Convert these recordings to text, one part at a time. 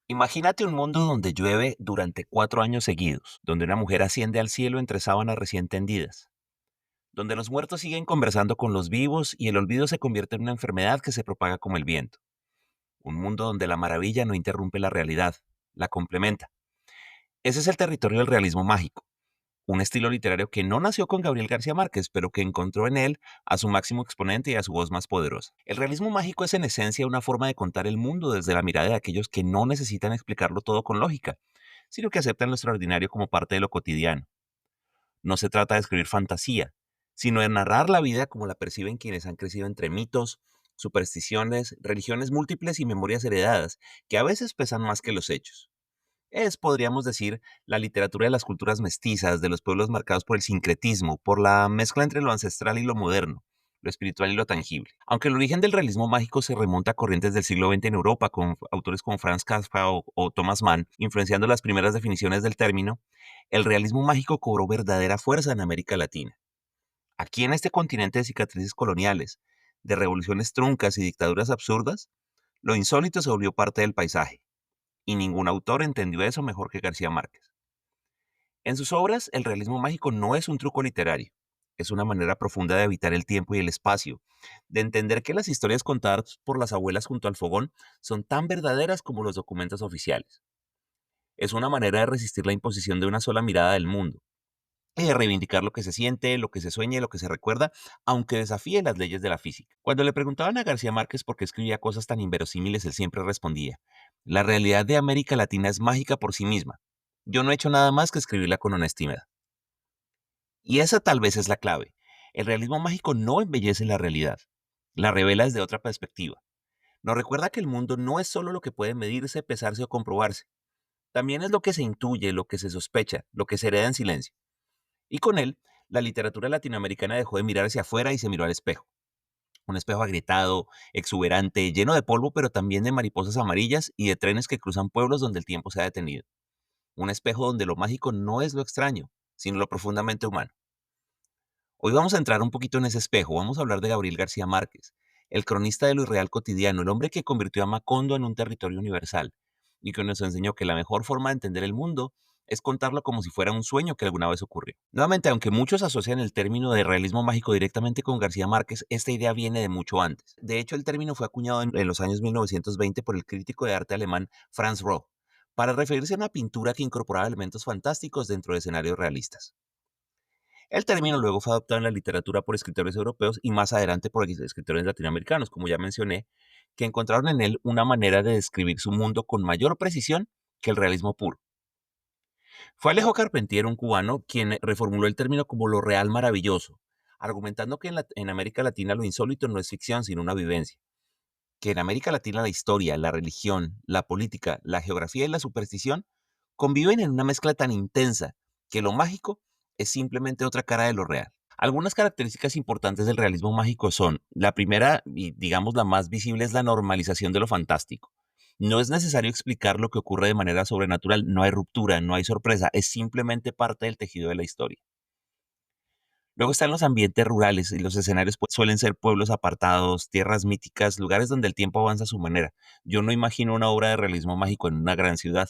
Imagínate un mundo donde llueve durante 4 años seguidos, donde una mujer asciende al cielo entre sábanas recién tendidas, donde los muertos siguen conversando con los vivos y el olvido se convierte en una enfermedad que se propaga como el viento. Un mundo donde la maravilla no interrumpe la realidad, la complementa. Ese es el territorio del realismo mágico, un estilo literario que no nació con Gabriel García Márquez, pero que encontró en él a su máximo exponente y a su voz más poderosa. El realismo mágico es en esencia una forma de contar el mundo desde la mirada de aquellos que no necesitan explicarlo todo con lógica, sino que aceptan lo extraordinario como parte de lo cotidiano. No se trata de escribir fantasía, sino de narrar la vida como la perciben quienes han crecido entre mitos, supersticiones, religiones múltiples y memorias heredadas, que a veces pesan más que los hechos. Es, podríamos decir, la literatura de las culturas mestizas, de los pueblos marcados por el sincretismo, por la mezcla entre lo ancestral y lo moderno, lo espiritual y lo tangible. Aunque el origen del realismo mágico se remonta a corrientes del siglo XX en Europa, con autores como Franz Kafka o Thomas Mann, influenciando las primeras definiciones del término, el realismo mágico cobró verdadera fuerza en América Latina. Aquí en este continente de cicatrices coloniales, de revoluciones truncas y dictaduras absurdas, lo insólito se volvió parte del paisaje, y ningún autor entendió eso mejor que García Márquez. En sus obras, el realismo mágico no es un truco literario, es una manera profunda de evitar el tiempo y el espacio, de entender que las historias contadas por las abuelas junto al fogón son tan verdaderas como los documentos oficiales. Es una manera de resistir la imposición de una sola mirada del mundo, y de reivindicar lo que se siente, lo que se sueña y lo que se recuerda, aunque desafíe las leyes de la física. Cuando le preguntaban a García Márquez por qué escribía cosas tan inverosímiles, él siempre respondía: la realidad de América Latina es mágica por sí misma. Yo no he hecho nada más que escribirla con honestidad. Y esa tal vez es la clave. El realismo mágico no embellece la realidad, la revela desde otra perspectiva. Nos recuerda que el mundo no es solo lo que puede medirse, pesarse o comprobarse. También es lo que se intuye, lo que se sospecha, lo que se hereda en silencio. Y con él, la literatura latinoamericana dejó de mirar hacia afuera y se miró al espejo. Un espejo agrietado, exuberante, lleno de polvo, pero también de mariposas amarillas y de trenes que cruzan pueblos donde el tiempo se ha detenido. Un espejo donde lo mágico no es lo extraño, sino lo profundamente humano. Hoy vamos a entrar un poquito en ese espejo. Vamos a hablar de Gabriel García Márquez, el cronista de lo irreal cotidiano, el hombre que convirtió a Macondo en un territorio universal y que nos enseñó que la mejor forma de entender el mundo es contarlo como si fuera un sueño que alguna vez ocurrió. Nuevamente, aunque muchos asocian el término de realismo mágico directamente con García Márquez, esta idea viene de mucho antes. De hecho, el término fue acuñado en los años 1920 por el crítico de arte alemán Franz Roh, para referirse a una pintura que incorporaba elementos fantásticos dentro de escenarios realistas. El término luego fue adoptado en la literatura por escritores europeos y más adelante por escritores latinoamericanos, como ya mencioné, que encontraron en él una manera de describir su mundo con mayor precisión que el realismo puro. Fue Alejo Carpentier, un cubano, quien reformuló el término como lo real maravilloso, argumentando que en América Latina lo insólito no es ficción, sino una vivencia, que en América Latina la historia, la religión, la política, la geografía y la superstición conviven en una mezcla tan intensa que lo mágico es simplemente otra cara de lo real. Algunas características importantes del realismo mágico son: la primera, y digamos la más visible, es la normalización de lo fantástico. No es necesario explicar lo que ocurre de manera sobrenatural, no hay ruptura, no hay sorpresa, es simplemente parte del tejido de la historia. Luego están los ambientes rurales y los escenarios suelen ser pueblos apartados, tierras míticas, lugares donde el tiempo avanza a su manera. Yo no imagino una obra de realismo mágico en una gran ciudad.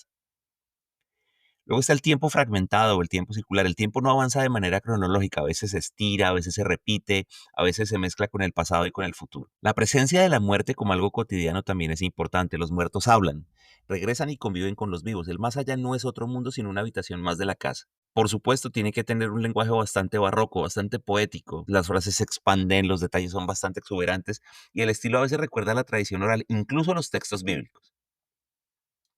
Luego está el tiempo fragmentado o el tiempo circular. El tiempo no avanza de manera cronológica, a veces se estira, a veces se repite, a veces se mezcla con el pasado y con el futuro. La presencia de la muerte como algo cotidiano también es importante. Los muertos hablan, regresan y conviven con los vivos. El más allá no es otro mundo sino una habitación más de la casa. Por supuesto, tiene que tener un lenguaje bastante barroco, bastante poético. Las frases se expanden, los detalles son bastante exuberantes y el estilo a veces recuerda a la tradición oral, incluso a los textos bíblicos.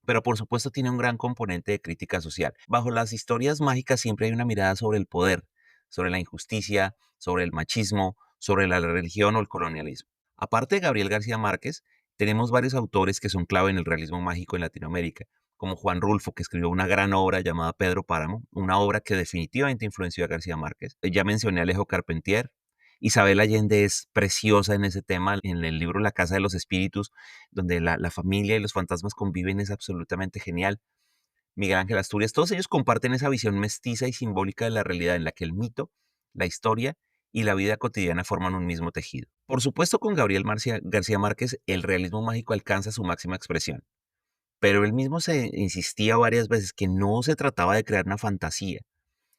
Pero por supuesto tiene un gran componente de crítica social. Bajo las historias mágicas siempre hay una mirada sobre el poder, sobre la injusticia, sobre el machismo, sobre la religión o el colonialismo. Aparte de Gabriel García Márquez, tenemos varios autores que son clave en el realismo mágico en Latinoamérica, como Juan Rulfo, que escribió una gran obra llamada Pedro Páramo, una obra que definitivamente influenció a García Márquez. Ya mencioné a Alejo Carpentier. Isabel Allende es preciosa en ese tema, en el libro La Casa de los Espíritus, donde la familia y los fantasmas conviven, es absolutamente genial. Miguel Ángel Asturias, todos ellos comparten esa visión mestiza y simbólica de la realidad en la que el mito, la historia y la vida cotidiana forman un mismo tejido. Por supuesto, con Gabriel García Márquez, el realismo mágico alcanza su máxima expresión. pero él mismo se insistía varias veces que no se trataba de crear una fantasía,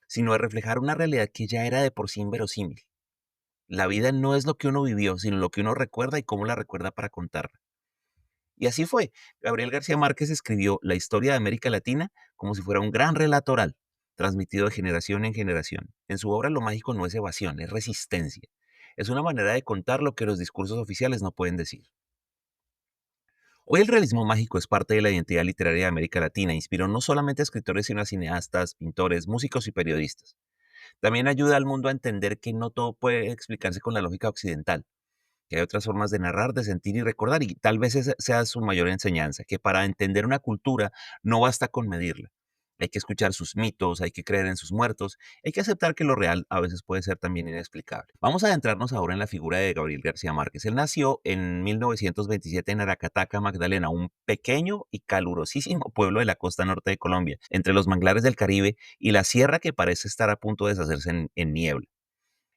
sino de reflejar una realidad que ya era de por sí inverosímil. La vida no es lo que uno vivió, sino lo que uno recuerda y cómo la recuerda para contarla. Y así fue. Gabriel García Márquez escribió la historia de América Latina como si fuera un gran relato oral, transmitido de generación en generación. En su obra lo mágico no es evasión, es resistencia. Es una manera de contar lo que los discursos oficiales no pueden decir. Hoy el realismo mágico es parte de la identidad literaria de América Latina. Inspiró no solamente a escritores, sino a cineastas, pintores, músicos y periodistas. También ayuda al mundo a entender que no todo puede explicarse con la lógica occidental, que hay otras formas de narrar, de sentir y recordar, y tal vez esa sea su mayor enseñanza, que para entender una cultura no basta con medirla. Hay que escuchar sus mitos, hay que creer en sus muertos, hay que aceptar que lo real a veces puede ser también inexplicable. Vamos a adentrarnos ahora en la figura de Gabriel García Márquez. Él nació en 1927 en Aracataca, Magdalena, un pequeño y calurosísimo pueblo de la costa norte de Colombia, entre los manglares del Caribe y la sierra que parece estar a punto de deshacerse en niebla.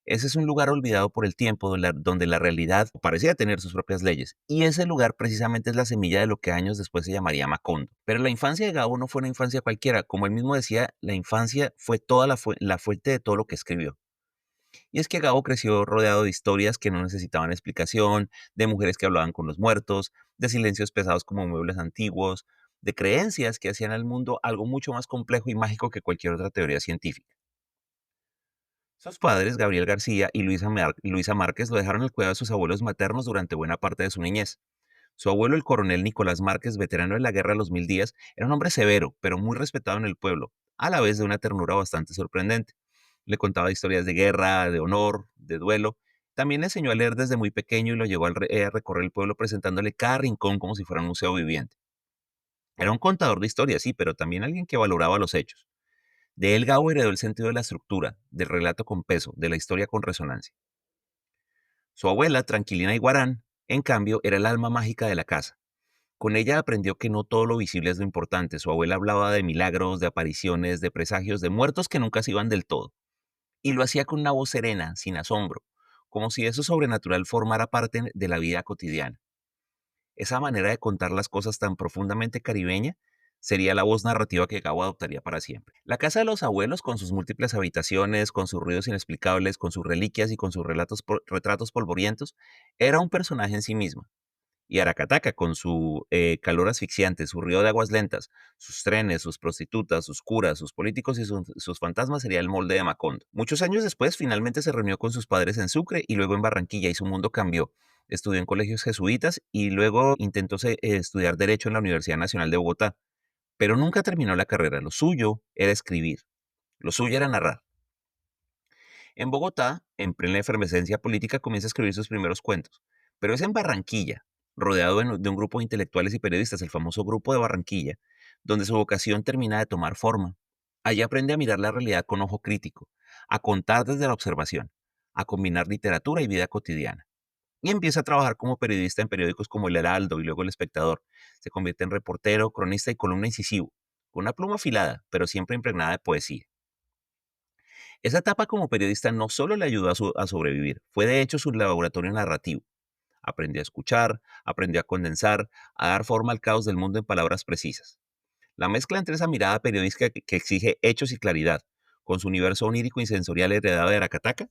Ese es un lugar olvidado por el tiempo, donde la realidad parecía tener sus propias leyes. Y ese lugar precisamente es la semilla de lo que años después se llamaría Macondo. Pero la infancia de Gabo no fue una infancia cualquiera. Como él mismo decía, la infancia fue toda la fuente de todo lo que escribió. Y es que Gabo creció rodeado de historias que no necesitaban explicación, de mujeres que hablaban con los muertos, de silencios pesados como muebles antiguos, de creencias que hacían al mundo algo mucho más complejo y mágico que cualquier otra teoría científica. Sus padres, Gabriel García y Luisa Márquez, lo dejaron al cuidado de sus abuelos maternos durante buena parte de su niñez. Su abuelo, el coronel Nicolás Márquez, veterano de la Guerra de los Mil Días, era un hombre severo, pero muy respetado en el pueblo, a la vez de una ternura bastante sorprendente. Le contaba historias de guerra, de honor, de duelo. También le enseñó a leer desde muy pequeño y lo llevó a recorrer el pueblo presentándole cada rincón como si fuera un museo viviente. Era un contador de historias, sí, pero también alguien que valoraba los hechos. De él Gabo heredó el sentido de la estructura, del relato con peso, de la historia con resonancia. Su abuela, Tranquilina Iguarán, en cambio, era el alma mágica de la casa. Con ella aprendió que no todo lo visible es lo importante. Su abuela hablaba de milagros, de apariciones, de presagios, de muertos que nunca se iban del todo. Y lo hacía con una voz serena, sin asombro, como si eso sobrenatural formara parte de la vida cotidiana. Esa manera de contar las cosas tan profundamente caribeña sería la voz narrativa que Gabo adoptaría para siempre. La casa de los abuelos, con sus múltiples habitaciones, con sus ruidos inexplicables, con sus reliquias y con sus retratos polvorientos, era un personaje en sí misma. Y Aracataca, con su calor asfixiante, su río de aguas lentas, sus trenes, sus prostitutas, sus curas, sus políticos y sus fantasmas, sería el molde de Macondo. Muchos años después, finalmente se reunió con sus padres en Sucre y luego en Barranquilla, y su mundo cambió. Estudió en colegios jesuitas y luego intentó estudiar Derecho en la Universidad Nacional de Bogotá, pero nunca terminó la carrera. Lo suyo era escribir, lo suyo era narrar. En Bogotá, en plena efervescencia política, comienza a escribir sus primeros cuentos, pero es en Barranquilla, rodeado de un grupo de intelectuales y periodistas, el famoso Grupo de Barranquilla, donde su vocación termina de tomar forma. Allí aprende a mirar la realidad con ojo crítico, a contar desde la observación, a combinar literatura y vida cotidiana. Y empieza a trabajar como periodista en periódicos como El Heraldo y luego El Espectador. Se convierte en reportero, cronista y columna incisivo, con una pluma afilada, pero siempre impregnada de poesía. Esa etapa como periodista no solo le ayudó a sobrevivir, fue de hecho su laboratorio narrativo. Aprendió a escuchar, aprendió a condensar, a dar forma al caos del mundo en palabras precisas. La mezcla entre esa mirada periodística que exige hechos y claridad, con su universo onírico y sensorial heredado de Aracataca,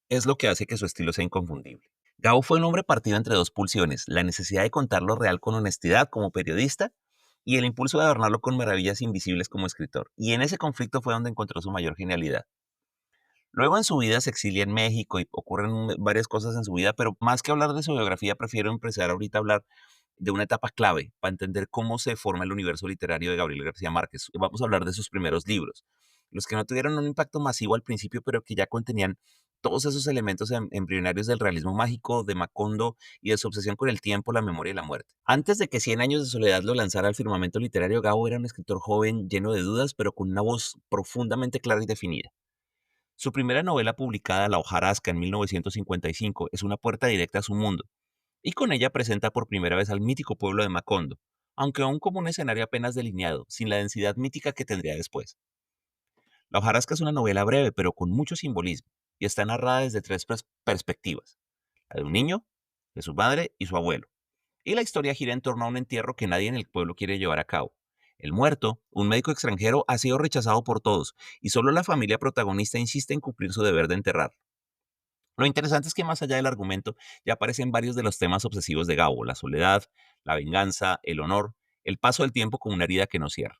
es lo que hace que su estilo sea inconfundible. Gabo fue un hombre partido entre dos pulsiones, la necesidad de contar lo real con honestidad como periodista y el impulso de adornarlo con maravillas invisibles como escritor. Y en ese conflicto fue donde encontró su mayor genialidad. Luego en su vida se exilia en México y ocurren varias cosas en su vida, pero más que hablar de su biografía, prefiero empezar ahorita a hablar de una etapa clave para entender cómo se forma el universo literario de Gabriel García Márquez. Vamos a hablar de sus primeros libros, los que no tuvieron un impacto masivo al principio, pero que ya contenían todos esos elementos embrionarios del realismo mágico, de Macondo y de su obsesión con el tiempo, la memoria y la muerte. Antes de que Cien años de soledad lo lanzara al firmamento literario, Gabo era un escritor joven, lleno de dudas, pero con una voz profundamente clara y definida. Su primera novela publicada, La hojarasca, en 1955, es una puerta directa a su mundo, y con ella presenta por primera vez al mítico pueblo de Macondo, aunque aún como un escenario apenas delineado, sin la densidad mítica que tendría después. La hojarasca es una novela breve, pero con mucho simbolismo, y está narrada desde tres perspectivas: la de un niño, de su madre y su abuelo, Y la historia gira en torno a un entierro que nadie en el pueblo quiere llevar a cabo. El muerto, un médico extranjero, ha sido rechazado por todos y solo la familia protagonista insiste en cumplir su deber de enterrar. Lo interesante es que más allá del argumento ya aparecen varios de los temas obsesivos de Gabo: la soledad, la venganza, el honor, el paso del tiempo como una herida que no cierra.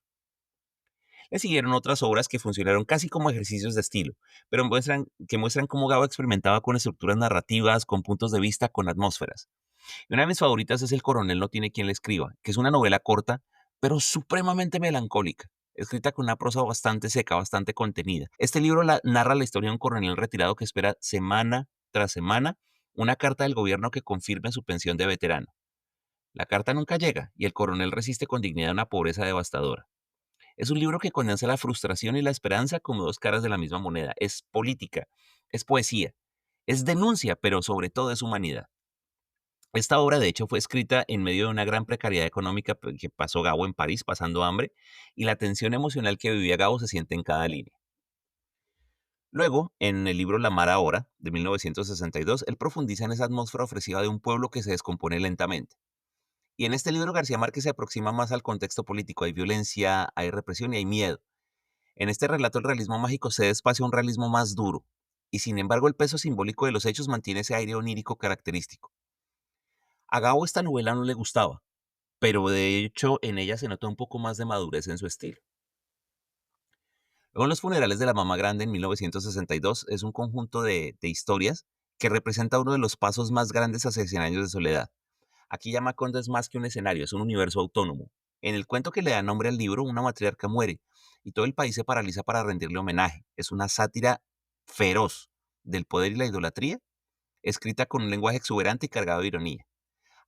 Le siguieron otras obras que funcionaron casi como ejercicios de estilo, pero muestran cómo Gabo experimentaba con estructuras narrativas, con puntos de vista, con atmósferas. Y una de mis favoritas es El coronel no tiene quien le escriba, que es una novela corta, pero supremamente melancólica, escrita con una prosa bastante seca, bastante contenida. Este libro narra la historia de un coronel retirado que espera semana tras semana una carta del gobierno que confirme su pensión de veterano. La carta nunca llega y el coronel resiste con dignidad una pobreza devastadora. Es un libro que condensa la frustración y la esperanza como dos caras de la misma moneda. Es política, es poesía, es denuncia, pero sobre todo es humanidad. Esta obra, de hecho, fue escrita en medio de una gran precariedad económica que pasó Gabo en París, pasando hambre, y la tensión emocional que vivía Gabo se siente en cada línea. Luego, en el libro La Mar Ahora, de 1962, él profundiza en esa atmósfera ofreciva de un pueblo que se descompone lentamente. Y en este libro García Márquez se aproxima más al contexto político. Hay violencia, hay represión y hay miedo. En este relato el realismo mágico cede espacio a un realismo más duro, y sin embargo el peso simbólico de los hechos mantiene ese aire onírico característico. A Gabo esta novela no le gustaba, pero de hecho en ella se nota un poco más de madurez en su estilo. Luego, en Los funerales de la mamá grande, en 1962, es un conjunto de historias que representa uno de los pasos más grandes hacia 100 años de soledad. Aquí ya Macondo es más que un escenario, es un universo autónomo. En el cuento que le da nombre al libro, una matriarca muere y todo el país se paraliza para rendirle homenaje. Es una sátira feroz del poder y la idolatría, escrita con un lenguaje exuberante y cargado de ironía.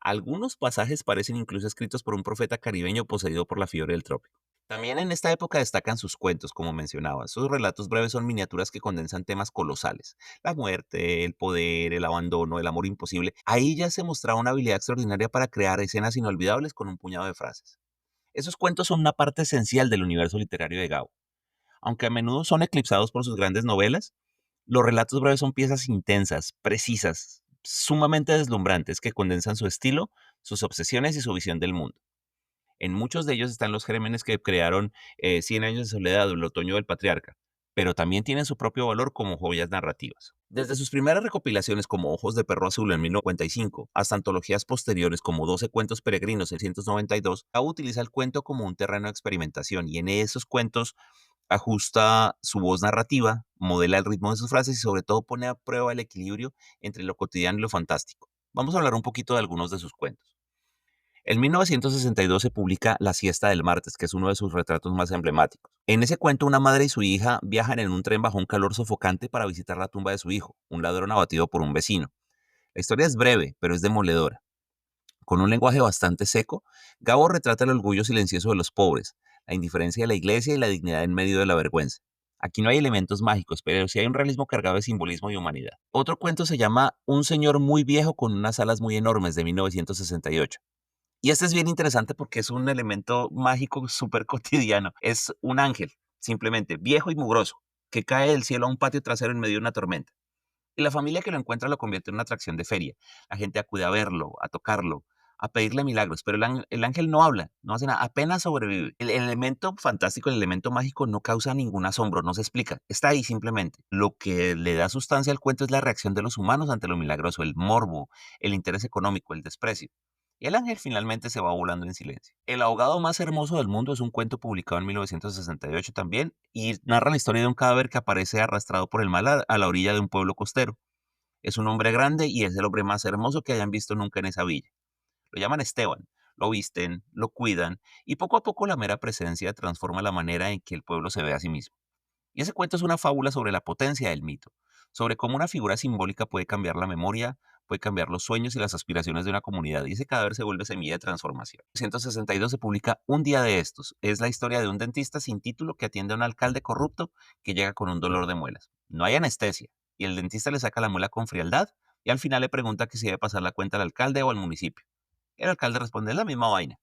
Algunos pasajes parecen incluso escritos por un profeta caribeño poseído por la fiebre del trópico. También en esta época destacan sus cuentos, como mencionaba. Sus relatos breves son miniaturas que condensan temas colosales: la muerte, el poder, el abandono, el amor imposible. Ahí ya se mostraba una habilidad extraordinaria para crear escenas inolvidables con un puñado de frases. Esos cuentos son una parte esencial del universo literario de Gabo. Aunque a menudo son eclipsados por sus grandes novelas, los relatos breves son piezas intensas, precisas, sumamente deslumbrantes, que condensan su estilo, sus obsesiones y su visión del mundo. En muchos de ellos están los gérmenes que crearon Cien años de soledad o El otoño del patriarca, pero también tienen su propio valor como joyas narrativas. Desde sus primeras recopilaciones como Ojos de perro azul en 1955 hasta antologías posteriores como 12 cuentos peregrinos en 1992, Gabo utiliza el cuento como un terreno de experimentación y en esos cuentos ajusta su voz narrativa, modela el ritmo de sus frases y sobre todo pone a prueba el equilibrio entre lo cotidiano y lo fantástico. Vamos a hablar un poquito de algunos de sus cuentos. En 1962 se publica La siesta del martes, que es uno de sus retratos más emblemáticos. En ese cuento, una madre y su hija viajan en un tren bajo un calor sofocante para visitar la tumba de su hijo, un ladrón abatido por un vecino. La historia es breve, pero es demoledora. Con un lenguaje bastante seco, Gabo retrata el orgullo silencioso de los pobres, la indiferencia de la iglesia y la dignidad en medio de la vergüenza. Aquí no hay elementos mágicos, pero sí hay un realismo cargado de simbolismo y humanidad. Otro cuento se llama Un señor muy viejo con unas alas muy enormes, de 1968. Y este es bien interesante porque es un elemento mágico súper cotidiano. Es un ángel, simplemente viejo y mugroso, que cae del cielo a un patio trasero en medio de una tormenta. Y la familia que lo encuentra lo convierte en una atracción de feria. La gente acude a verlo, a tocarlo, a pedirle milagros, pero el ángel no habla, no hace nada, apenas sobrevive. El elemento fantástico, el elemento mágico no causa ningún asombro, no se explica, está ahí simplemente. Lo que le da sustancia al cuento es la reacción de los humanos ante lo milagroso, el morbo, el interés económico, el desprecio. Y el ángel finalmente se va volando en silencio. El ahogado más hermoso del mundo es un cuento publicado en 1968 también y narra la historia de un cadáver que aparece arrastrado por el mar a la orilla de un pueblo costero. Es un hombre grande y es el hombre más hermoso que hayan visto nunca en esa villa. Lo llaman Esteban, lo visten, lo cuidan y poco a poco la mera presencia transforma la manera en que el pueblo se ve a sí mismo. Y ese cuento es una fábula sobre la potencia del mito, sobre cómo una figura simbólica puede cambiar la memoria, puede cambiar los sueños y las aspiraciones de una comunidad, y ese cadáver se vuelve semilla de transformación. En 1962 se publica Un día de estos. Es la historia de un dentista sin título que atiende a un alcalde corrupto que llega con un dolor de muelas. No hay anestesia, y el dentista le saca la muela con frialdad, y al final le pregunta que si debe pasar la cuenta al alcalde o al municipio. El alcalde responde: "Es la misma vaina".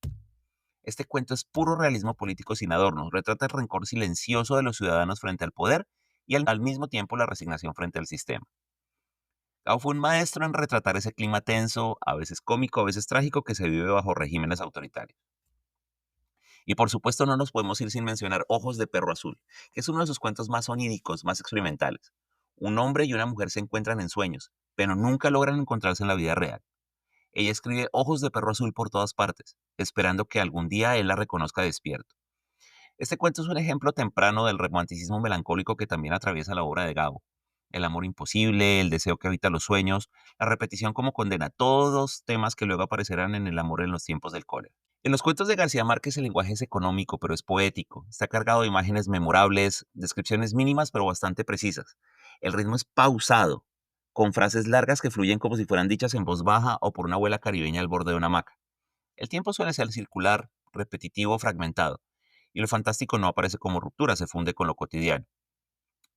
Este cuento es puro realismo político sin adornos, retrata el rencor silencioso de los ciudadanos frente al poder y al mismo tiempo la resignación frente al sistema. Gao fue un maestro en retratar ese clima tenso, a veces cómico, a veces trágico, que se vive bajo regímenes autoritarios. Y por supuesto no nos podemos ir sin mencionar Ojos de Perro Azul, que es uno de sus cuentos más oníricos, más experimentales. Un hombre y una mujer se encuentran en sueños, pero nunca logran encontrarse en la vida real. Ella escribe Ojos de Perro Azul por todas partes, esperando que algún día él la reconozca despierto. Este cuento es un ejemplo temprano del romanticismo melancólico que también atraviesa la obra de Gabo. El amor imposible, el deseo que habita los sueños, la repetición como condena, todos temas que luego aparecerán en El amor en los tiempos del cólera. En los cuentos de García Márquez el lenguaje es económico, pero es poético. Está cargado de imágenes memorables, descripciones mínimas, pero bastante precisas. El ritmo es pausado, con frases largas que fluyen como si fueran dichas en voz baja o por una abuela caribeña al borde de una hamaca. El tiempo suele ser circular, repetitivo, fragmentado, y lo fantástico no aparece como ruptura, se funde con lo cotidiano.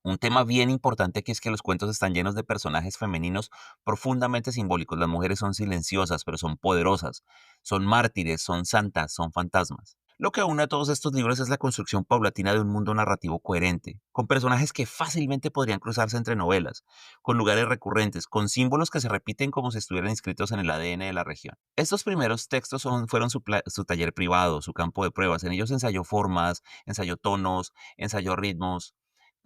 Un tema bien importante aquí es que los cuentos están llenos de personajes femeninos profundamente simbólicos. Las mujeres son silenciosas, pero son poderosas. Son mártires, son santas, son fantasmas. Lo que une a todos estos libros es la construcción paulatina de un mundo narrativo coherente, con personajes que fácilmente podrían cruzarse entre novelas, con lugares recurrentes, con símbolos que se repiten como si estuvieran inscritos en el ADN de la región. Estos primeros textos fueron su taller privado, su campo de pruebas. En ellos ensayó formas, ensayó tonos, ensayó ritmos.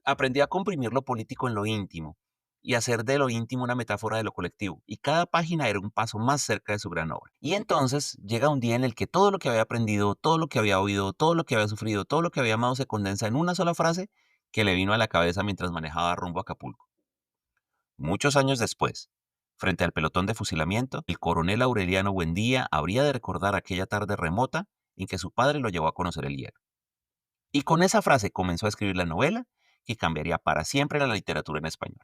Aprendí a comprimir lo político en lo íntimo y hacer de lo íntimo una metáfora de lo colectivo, y cada página era un paso más cerca de su gran obra. Y entonces llega un día en el que todo lo que había aprendido, todo lo que había oído, todo lo que había sufrido, todo lo que había amado se condensa en una sola frase que le vino a la cabeza mientras manejaba rumbo a Acapulco. Muchos años después, frente al pelotón de fusilamiento, el coronel Aureliano Buendía habría de recordar aquella tarde remota en que su padre lo llevó a conocer el hierro. Y con esa frase comenzó a escribir la novela que cambiaría para siempre la literatura en español.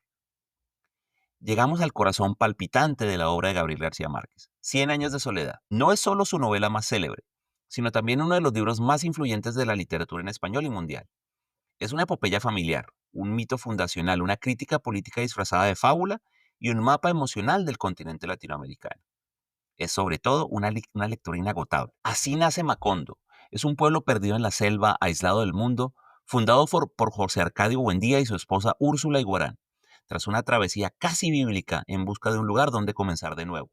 Llegamos al corazón palpitante de la obra de Gabriel García Márquez, Cien años de soledad. No es solo su novela más célebre, sino también uno de los libros más influyentes de la literatura en español y mundial. Es una epopeya familiar, un mito fundacional, una crítica política disfrazada de fábula y un mapa emocional del continente latinoamericano. Es sobre todo una lectura inagotable. Así nace Macondo. Es un pueblo perdido en la selva, aislado del mundo, fundado por José Arcadio Buendía y su esposa Úrsula Iguarán, tras una travesía casi bíblica en busca de un lugar donde comenzar de nuevo.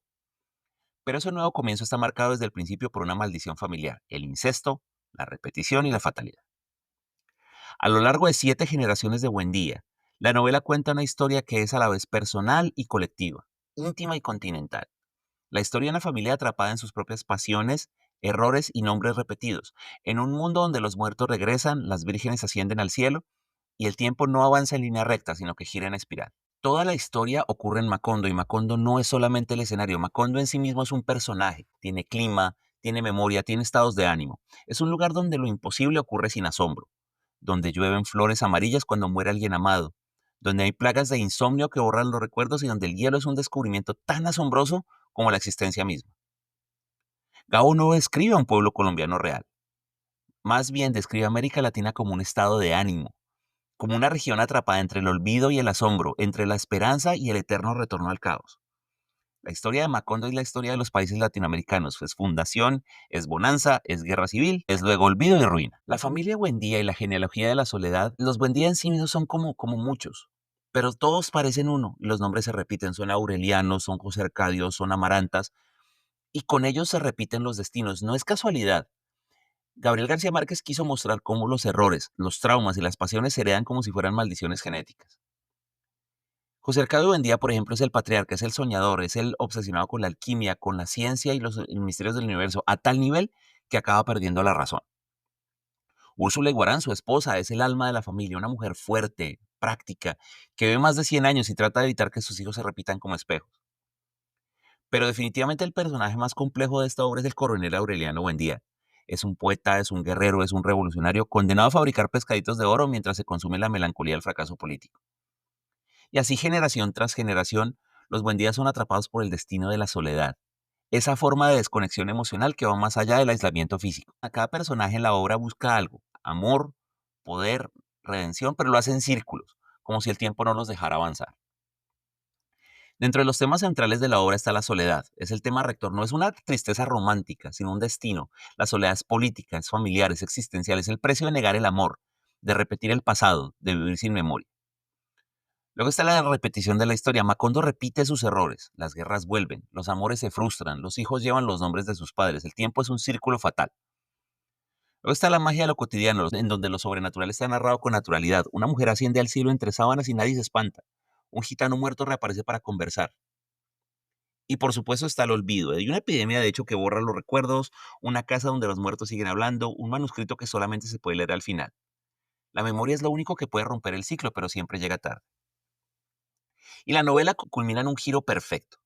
Pero ese nuevo comienzo está marcado desde el principio por una maldición familiar, el incesto, la repetición y la fatalidad. A lo largo de 7 generaciones de Buendía, la novela cuenta una historia que es a la vez personal y colectiva, íntima y continental. La historia de una familia atrapada en sus propias pasiones, errores y nombres repetidos, en un mundo donde los muertos regresan, las vírgenes ascienden al cielo y el tiempo no avanza en línea recta, sino que gira en espiral. Toda la historia ocurre en Macondo y Macondo no es solamente el escenario, Macondo en sí mismo es un personaje, tiene clima, tiene memoria, tiene estados de ánimo. Es un lugar donde lo imposible ocurre sin asombro, donde llueven flores amarillas cuando muere alguien amado, donde hay plagas de insomnio que borran los recuerdos y donde el hielo es un descubrimiento tan asombroso como la existencia misma. Gabo no describe a un pueblo colombiano real, más bien describe a América Latina como un estado de ánimo, como una región atrapada entre el olvido y el asombro, entre la esperanza y el eterno retorno al caos. La historia de Macondo es la historia de los países latinoamericanos. Es fundación, es bonanza, es guerra civil, es luego olvido y ruina. La familia Buendía y la genealogía de la soledad, los Buendía en sí mismos son como muchos, pero todos parecen uno. Los nombres se repiten, son aurelianos, son José Arcadio, son amarantas, y con ellos se repiten los destinos. No es casualidad. Gabriel García Márquez quiso mostrar cómo los errores, los traumas y las pasiones se heredan como si fueran maldiciones genéticas. José Arcadio Buendía, por ejemplo, es el patriarca, es el soñador, es el obsesionado con la alquimia, con la ciencia y los misterios del universo, a tal nivel que acaba perdiendo la razón. Úrsula Iguarán, su esposa, es el alma de la familia, una mujer fuerte, práctica, que vive más de 100 años y trata de evitar que sus hijos se repitan como espejos. Pero definitivamente el personaje más complejo de esta obra es el coronel Aureliano Buendía. Es un poeta, es un guerrero, es un revolucionario condenado a fabricar pescaditos de oro mientras se consume la melancolía del fracaso político. Y así generación tras generación, los Buendías son atrapados por el destino de la soledad, esa forma de desconexión emocional que va más allá del aislamiento físico. A cada personaje en la obra busca algo, amor, poder, redención, pero lo hace en círculos, como si el tiempo no los dejara avanzar. Dentro de los temas centrales de la obra está la soledad. Es el tema rector, no es una tristeza romántica, sino un destino. La soledad es política, es familiar, es existencial, es el precio de negar el amor, de repetir el pasado, de vivir sin memoria. Luego está la repetición de la historia. Macondo repite sus errores. Las guerras vuelven, los amores se frustran, los hijos llevan los nombres de sus padres. El tiempo es un círculo fatal. Luego está la magia de lo cotidiano, en donde lo sobrenatural está narrado con naturalidad. Una mujer asciende al cielo entre sábanas y nadie se espanta. Un gitano muerto reaparece para conversar. Y por supuesto está el olvido. Hay una epidemia, de hecho, que borra los recuerdos, una casa donde los muertos siguen hablando, un manuscrito que solamente se puede leer al final. La memoria es lo único que puede romper el ciclo, pero siempre llega tarde. Y la novela culmina en un giro perfecto.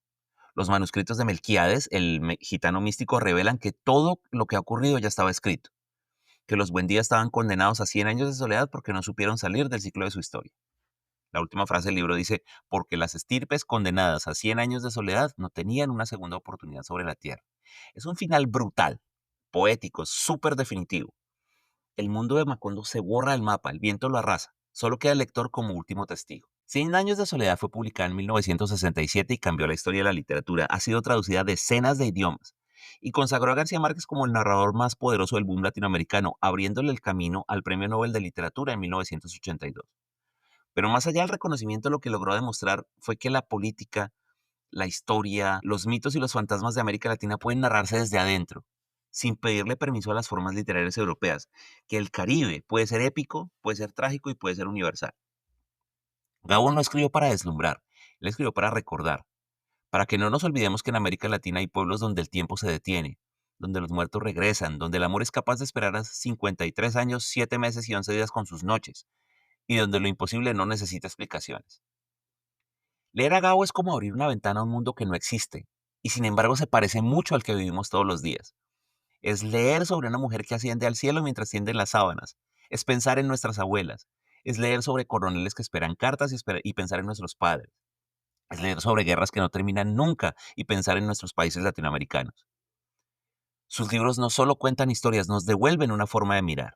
Los manuscritos de Melquíades, el gitano místico, revelan que todo lo que ha ocurrido ya estaba escrito, que los Buendía estaban condenados a 100 años de soledad porque no supieron salir del ciclo de su historia. La última frase del libro dice, porque las estirpes condenadas a 100 años de soledad no tenían una segunda oportunidad sobre la tierra. Es un final brutal, poético, súper definitivo. El mundo de Macondo se borra del mapa, el viento lo arrasa. Solo queda el lector como último testigo. Cien años de soledad fue publicada en 1967 y cambió la historia de la literatura. Ha sido traducida a decenas de idiomas y consagró a García Márquez como el narrador más poderoso del boom latinoamericano, abriéndole el camino al Premio Nobel de Literatura en 1982. Pero más allá del reconocimiento, lo que logró demostrar fue que la política, la historia, los mitos y los fantasmas de América Latina pueden narrarse desde adentro, sin pedirle permiso a las formas literarias europeas, que el Caribe puede ser épico, puede ser trágico y puede ser universal. Gabo no escribió para deslumbrar, él escribió para recordar, para que no nos olvidemos que en América Latina hay pueblos donde el tiempo se detiene, donde los muertos regresan, donde el amor es capaz de esperar a 53 años, 7 meses y 11 días con sus noches, y donde lo imposible no necesita explicaciones. Leer a Gabo es como abrir una ventana a un mundo que no existe, y sin embargo se parece mucho al que vivimos todos los días. Es leer sobre una mujer que asciende al cielo mientras tienden las sábanas. Es pensar en nuestras abuelas. Es leer sobre coroneles que esperan cartas y pensar en nuestros padres. Es leer sobre guerras que no terminan nunca y pensar en nuestros países latinoamericanos. Sus libros no solo cuentan historias, nos devuelven una forma de mirar.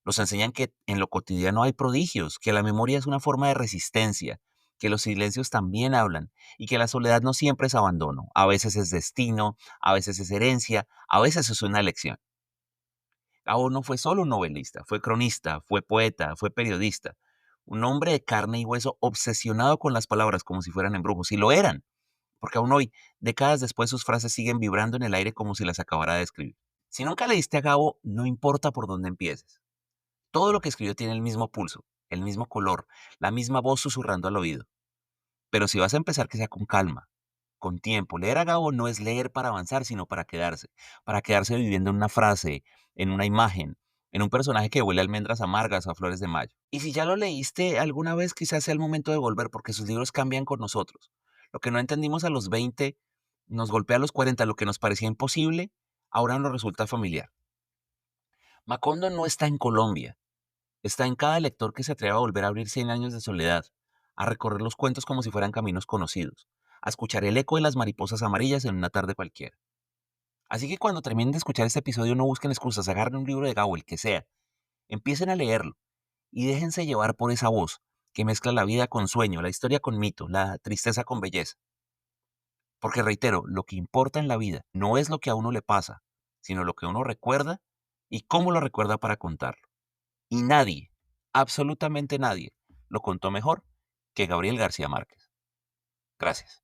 Nos enseñan que en lo cotidiano hay prodigios, que la memoria es una forma de resistencia, que los silencios también hablan y que la soledad no siempre es abandono. A veces es destino, a veces es herencia, a veces es una elección. Gabo no fue solo un novelista, fue cronista, fue poeta, fue periodista. Un hombre de carne y hueso obsesionado con las palabras como si fueran embrujos. Y lo eran, porque aún hoy, décadas después, sus frases siguen vibrando en el aire como si las acabara de escribir. Si nunca leíste a Gabo, no importa por dónde empieces. Todo lo que escribió tiene el mismo pulso, el mismo color, la misma voz susurrando al oído. Pero si vas a empezar, que sea con calma, con tiempo. Leer a Gabo no es leer para avanzar, sino para quedarse viviendo en una frase, en una imagen, en un personaje que huele a almendras amargas o a flores de mayo. Y si ya lo leíste alguna vez, quizás sea el momento de volver, porque sus libros cambian con nosotros. Lo que no entendimos a los 20 nos golpea a los 40, lo que nos parecía imposible, ahora nos resulta familiar. Macondo no está en Colombia, está en cada lector que se atreva a volver a abrir 100 años de soledad, a recorrer los cuentos como si fueran caminos conocidos, a escuchar el eco de las mariposas amarillas en una tarde cualquiera. Así que cuando terminen de escuchar este episodio no busquen excusas, agarren un libro de Gabo, el que sea, empiecen a leerlo y déjense llevar por esa voz que mezcla la vida con sueño, la historia con mito, la tristeza con belleza. Porque reitero, lo que importa en la vida no es lo que a uno le pasa, sino lo que uno recuerda y cómo lo recuerda para contarlo. Y nadie, absolutamente nadie, lo contó mejor que Gabriel García Márquez. Gracias.